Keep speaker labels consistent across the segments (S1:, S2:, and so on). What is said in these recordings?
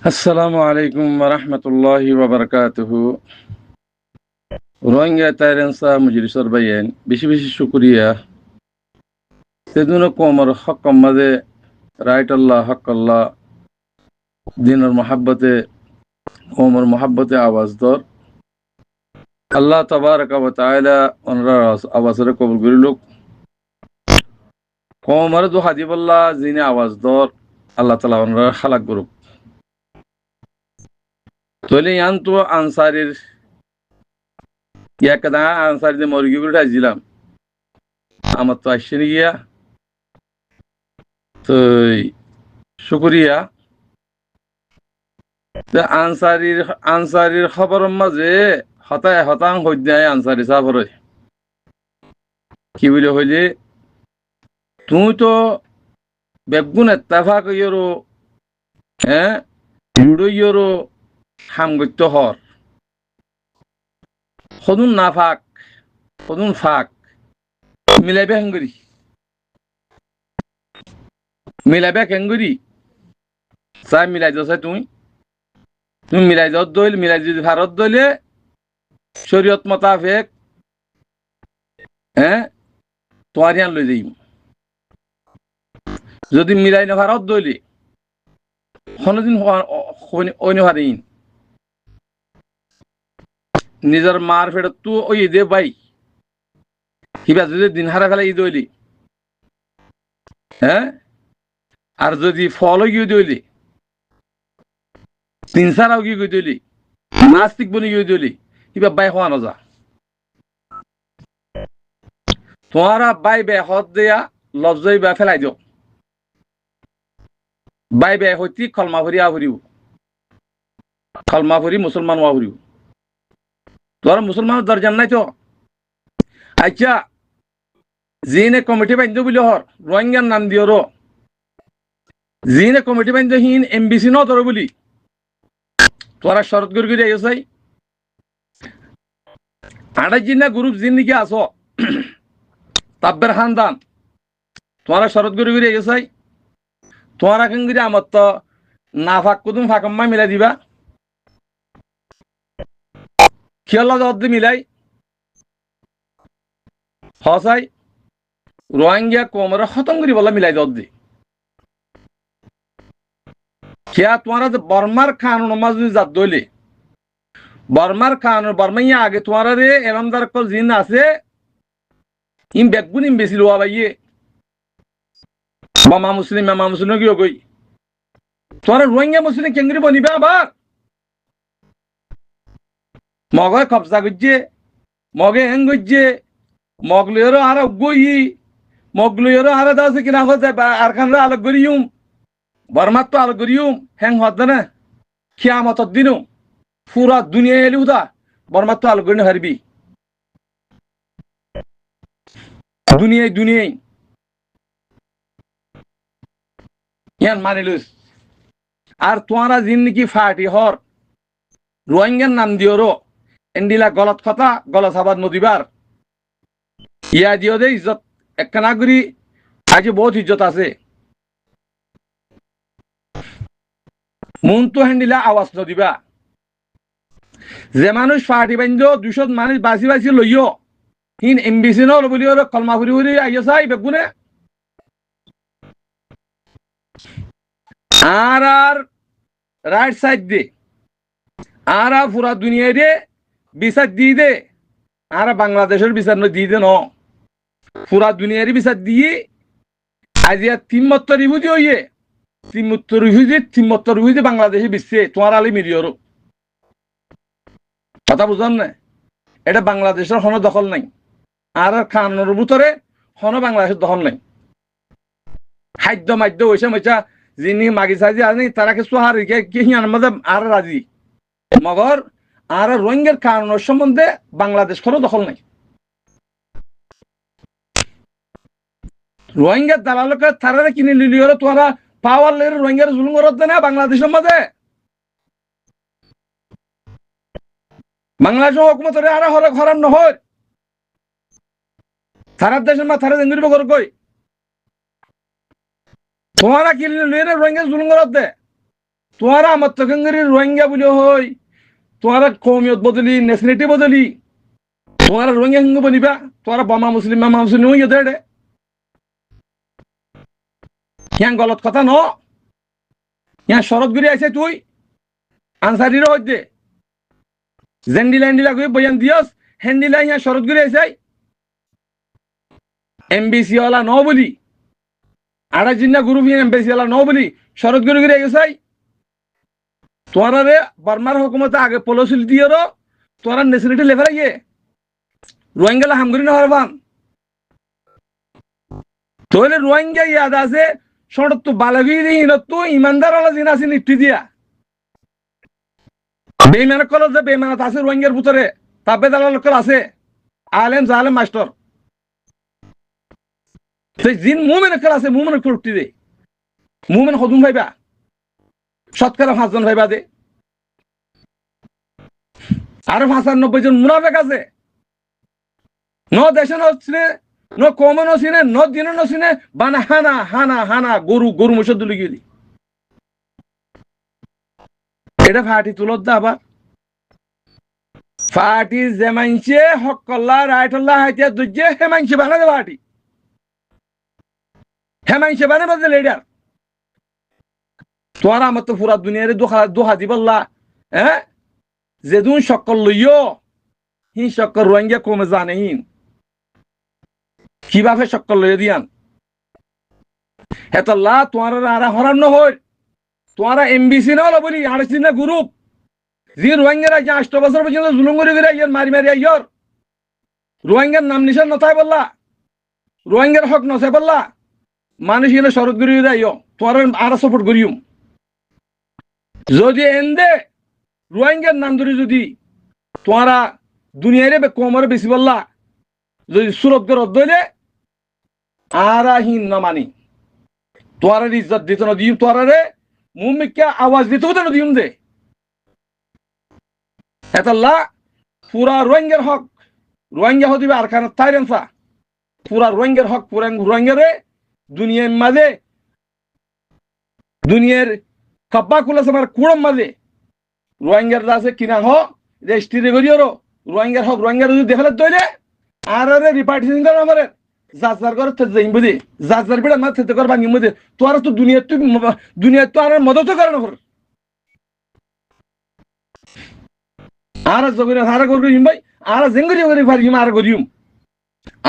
S1: আসসালামু আলাইকুম ওরহমতুল্লাহি ওয়াবারাকাতুহু। রোহিঙ্গা তাইরেন্সা মুজলিসর বাইন বেশি বেশি শুকরিয়া। সেদিন কোমর হক মাঝে রাইট আল্লাহ হক আল্লাহ দিনের মহাব্বতে কোমর মহাব্বতে আওয়াজ দর আল্লাহ তাবারাকা ওয়া তাআলা ওনার আওয়াজরে কবুল করিলুক। কোমর দু হাজিবুল্লাহ জিনে আওয়াজ দর আল্লাহ তাআলা ওনার খালাক করুক। তলে ইয়ান তো আনসারির ইয়াকদা আনসারিদের মরগি করে আসছিলাম আমার তো আসছেনি গিয়া তো শুকরিয়া। আনসারির খবরের মাঝে হতায় হতাং হইয়ায় আনসারি সাফরে কি বলে হইলে তুই তো বেগুন এত্তাফাক ইয়রো হ্যাঁ লুডো ইয়রো হামগত্য হর সদুন না ফাক সদুন ফাক মিলাইবে হেঙ্গুরি চাই মিলাই যাও চাই তুমি মিলাই যাও দইল মিলাই যদি ভারত দইলে শরীয়ত মোতাবেক তোমার ইয়ান লই যাইম। যদি মিলাই না ভারত দইলে কোনদিন অন্য হারিন নিজের মার ফেরত তু ওই দে বাই কিবা যদি দিন হারা ফেলা ই দইলি আর যদি ফল গিয়ে দইলি তিন সারাও গিয়ে দইলি নাস্তিক বনি গিয়ে দইলি কিবা বাই হওয়া নজা তোমারা বাই বে হত দেয়া লফজই বা ফেলাই দিও বাই বে হইতি কলমা ভরি আহরিও কলমা ভরি মুসলমান আহরিও তোরা মুসলমানের দরজান নাই তো। আচ্ছা জিনে কমিটি বান্ধ বলে হর রোহিঙ্গার নাম দিও র জিনে কমিটি বান্ধ হিন এমবিসি ন ধরো বলি তোরা শরৎ গড়ি গড়ি আইসাই আড়াই জিনা গ্রুপ জিন নাকি আসো তাব্বের খানদান তোরা শরৎ গড়ি গড়ি আইসাই তোরা কেঙ্গিরি আমার তো না ফাঁক কুদুম ফাঁকম্মা মিলাই দিবা খেয়াল দি মিলাই হসাই রোহিঙ্গা কোমরে খতম করি বলা মিলাই দি খেয়া তোমারা যে বর্মার কানুন মাঝ জাত দইলে বর্মার কানুন বর্মাইয়া আগে তোমারা রে এরমদার কল জিন আছে ইম বেগুন ইম বেশি লোয়া বাইয়ে মামা মুসলিম কি কই তোমার রোহিঙ্গা মুসলিম কেঙ্গরি বনিবে আবার মগে কবজা করছে মগে হেং করছে মগলুয়েরও আর গই মগলুয়েরও আর দাসে কিনা হয়ে যায় আর খানরা আলোক করিউম বর্মার তো আলোক করিউম হ্যাং হদ না খিয়ামত দিনও পুরা দুনিয়া এলি উদা বর্মার তো আলোক করি হারবি দুনিয়ায় ইয়ান মানিলুস আর তোমারা জিন নাকি ফাটি হর রোহিঙ্গার নাম দিও রো এন্ডিলা গলত কথা গলত আবাদ নদীবার ইয়া দিও দে ইজ্জত একখানা করি আজ বহুত ইজ্জত আছে মন তো হ্যান্ডিলা আওয়াজ নদিবা যে মানুষ ফাটি বান্ধ 200 মানুষ বাঁচি লইও হিন এমবিসি ন বলি ওর কলমা ফুরি ফুরি আইয়া চাই বেগুনে আর রাইট সাইড দে আর পুরা দুনিয়া দে বিচার দিয়ে দে আর বাংলাদেশের বিচার দিয়ে দে ন পুরা দুনিয়ারই বিচার দিয়ে আজিয়া 73 রিফিউজি হইয়ে 73 রিফিউজি বাংলাদেশে বিশ্বে তোমার আলি মিরিয়র কথা বুঝান না এটা বাংলাদেশের হন দখল নাই আর খানের ভিতরে হন বাংলাদেশের দখল নাই খাদ্য মাদ্য হয়েছে মজা যিনি মাগি সাজি আনি তারা কিছু আর আর রাজি মগর আর রোহিঙ্গার কারণের সম্বন্ধে বাংলাদেশ কোনো দখল নাই রোহিঙ্গার দালালকে তারা কিনে লিলিওর তোরা পাওয়ার লেগে রোহিঙ্গার জুলুম করতে না বাংলাদেশের মধ্যে বাংলাদেশের হুকুমতের আর হরান নহয় তারার দেশের মা তারা জেঙ্গুরিব করে কই তোমরা কিনে লিয়ে রোহিঙ্গার জুলুম করতে তোমারা আমার তখনকারী রোহিঙ্গা বলে হয় তোমারা কৌমিয়ত বদলি ন্যাশনালিটি বদলি তোমারা রোহিঙ্গা হিঙ্গু বলিবা তোমারা মামা মুসলিম হইয়া দেড়ে হ্যাঁ গলত কথা ন হ্যাঁ শরৎ গুরি আছে তুই আনসারির হইতে জেন্ডিলা এন্ডিলা কই বয়ান দিয়স হ্যান্ডিলা হ্যাঁ শরৎ গুরি আছে এমবিসি ওয়ালা ন বলি আড়া জিন্না গ্রুপ এমবিসি ওয়ালা ন বলি শরৎ গুরি গুরি গেছে তোরা রে বার্মার হুকুমতে আগে পলসিল দিয়ে তোরা ন্যাশনালিটি লেভেল গিয়ে রোহিঙ্গা হামগুরি না হরবান তাহলে রোহিঙ্গা ইয়াদ আছে শরৎ তো বালাগিরি তো ইমানদার ওলা জিন আছে নিটি দিয়া বেইমান কল যে বেইমানত আছে রোহিঙ্গার ভিতরে তাবেদার লোক আছে আলেম জালেম মাস্টার সেই জিন মুমিন কল আছে মুমিন করতে দে মুমিন হদুম ভাইবা শতকরা 5 জন ভাইবা দে আর 95 জন মুনাফিক আছে ন দেশে নছিনে ন কমন নছিনে ন দিন নছিনে বানা হানা হানা হানা গরু মুসদ লিখি দি এটা ফাটি তুলত দা আবার ফাটি জেমাইছে হকল্লা রাইটল্লা হাইতে দুজে হেমাইছে বানাবে ফাটি হেমাইছে বানাবে লিডার তোরা আমার তো পুরা দুনিয়ারে দোহা দিবল্লা হ্যাঁ যেদুন সকল লইও হি সকল রোহিঙ্গা কমে জানেহীন কিভাবে সকল লইয়া দিয়ান হেতল্লা তোমার আরা হরান নহর তোমারা এমবিসি না হলো বলি আড়সি না গ্রুপ যে রোহিঙ্গারা 8 বছর পর্যন্ত জুলুম করে ফিরে ইয়ার মারি আইয়র রোহিঙ্গার নাম নিশান নথায় বললা রোহিঙ্গার হক নথায় বললা মানুষ এনে শরৎ করি আইয় তোমার আরা সাপোর্ট করিম যদি এন্দে রোহিঙ্গার নাম ধরে যদি তোমারা দুনিয়ারে কমরে বেশি বললা যদি সুরত করে দইলে আরাহীন না মানি তোমার ইজ্জত দিত না দিম তোমার রে মুমিকা আওয়াজ দিত না দিম দে এতলা পুরা রোহিঙ্গার হক রোহিঙ্গা হদিবে আর খান তাইরেনসা পুরা রোহিঙ্গার হক পুরা রোহিঙ্গারে দুনিয়ার মাঝে দুনিয়ার কাব্বা কুলা সবার কুড়ম মাঝে রোহিঙ্গার আছে কিনা হ রেজিস্ট্রি করিও রোহিঙ্গার হক রোহিঙ্গার যদি দেখালে দইলে আর রিপার্টিশন করে আমারে যার করে তে যাইম বুঝি যার বিড়া মা তে করবা নিম বুঝি তোর তো দুনিয়া তো আর মদত করে না আর জগরে হারা করিম ভাই আর জেঙ্গরি করে পারিম আর করিম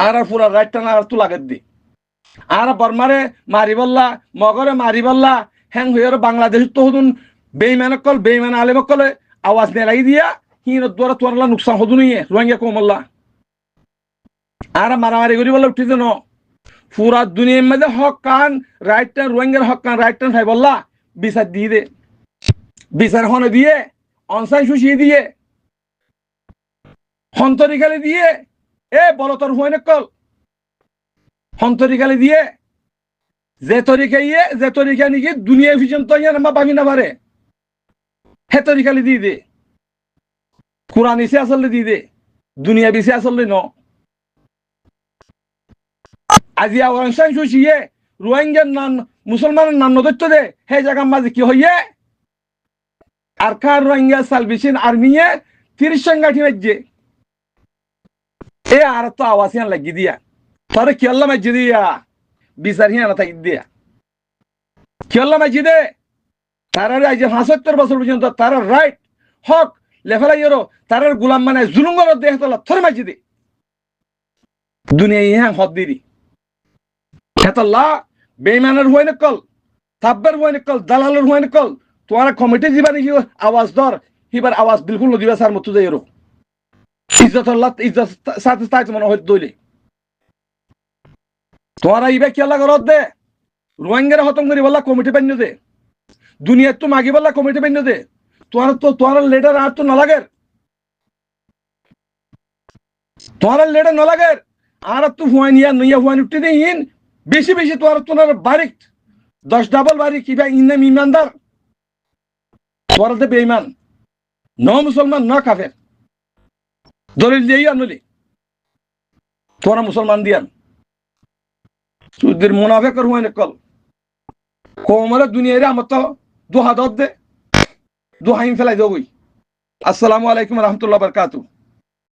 S1: আর পুরা রাইট টানা আর তো লাগাত দি আর বর্মারে মারি বললা মগরে মারি বললা হ্যাং হইয়ার বাংলাদেশ তো হদুন বেইমান আলেম কলে আওয়াজ নে লাগি দিয়া হিন দ্বারা তোরলা নুকসান হদুন ইয়ে রোহিঙ্গা কমল্লা আর মারামারি করি বলে উঠি ন পুরা দুনিয়ার মধ্যে হক কান রাইট টান রোহিঙ্গার হক কান রাইট টান ভাই বললা বিচার দিয়ে দে বিচার হনে দিয়ে অনসান সুশি দিয়ে হন্তরিকালে দিয়ে এ বলতর হুয়াই নকল হন্তরিকালে দিয়ে যে তরিকা নিকি দুনিয়া ভিজন তো ইয়া নামা বাবি না পারে হে তরিকালে দিয়ে দে কোরআন ইসে আসলে দিয়ে দে দুনিয়া বিসে আসলে ন আজি অনসান সুশিয়ে রোহিঙ্গার নাম মুসলমানের নাম নদত্য দে হে জায়গা মাঝে কি হইয়ে আর কার রোহিঙ্গা সালভেশন আর্মিয়ে 30 সংগঠন আছে এ আর তো আওয়াজ লাগি দিয়া তোরে কি আল্লাহ মাঝে দিয়া বিচার হিয়া থাকি দিয়া কি আল্লাহ মাঝে দে তারা আজ 75 বছর পর্যন্ত তারা রাইট হক লেফালাইয়েরো তারার গোলাম মানে জুলুম করে দেহ তোলা থরে মাঝে দে দুনিয়া ইহা হদ দিদি হেতল্লা বেইমানের হুয়াই নকল থাব্বের হুয়াই নকল দালালের হুয়াই নকল তোমারা কমিটি দিবা নাকি আওয়াজ ধর হিবার আওয়াজ বিলকুল নদিবা সার মতো যাই ইজ্জত আল্লাহ ইজ্জত সাথে সাথে মনে হয় দইলে তোমারা ইবা কি আল্লাহ করত দে রোহিঙ্গার খতম করি বললা কমিটি বান্য দে দুনিয়ার তো মাগি বললা কমিটি বান্য দে তোমার লেটার আর তো নলাগে তোমার লেটার নলাগে আর তো হুয়াই নিয়া নইয়া হুয়াই উঠতে দে ইন বেশি তোমার বারিক 10 ডাবল বারিক কিবা ইনাম ইমানদার তোমার তো বেঈমান ন মুসলমান ন কাফের দলিল দিয়ে আনলি তোরা মুসলমান দিয়ান তুদের মুনাফিক হুয়াই নকল কোমরে দুনিয়ারে আমার তো 2000 দে দোহাইন ফেলাই দেবই। আসসালামু আলাইকুম রহমতুল্লাহ বরকাতু।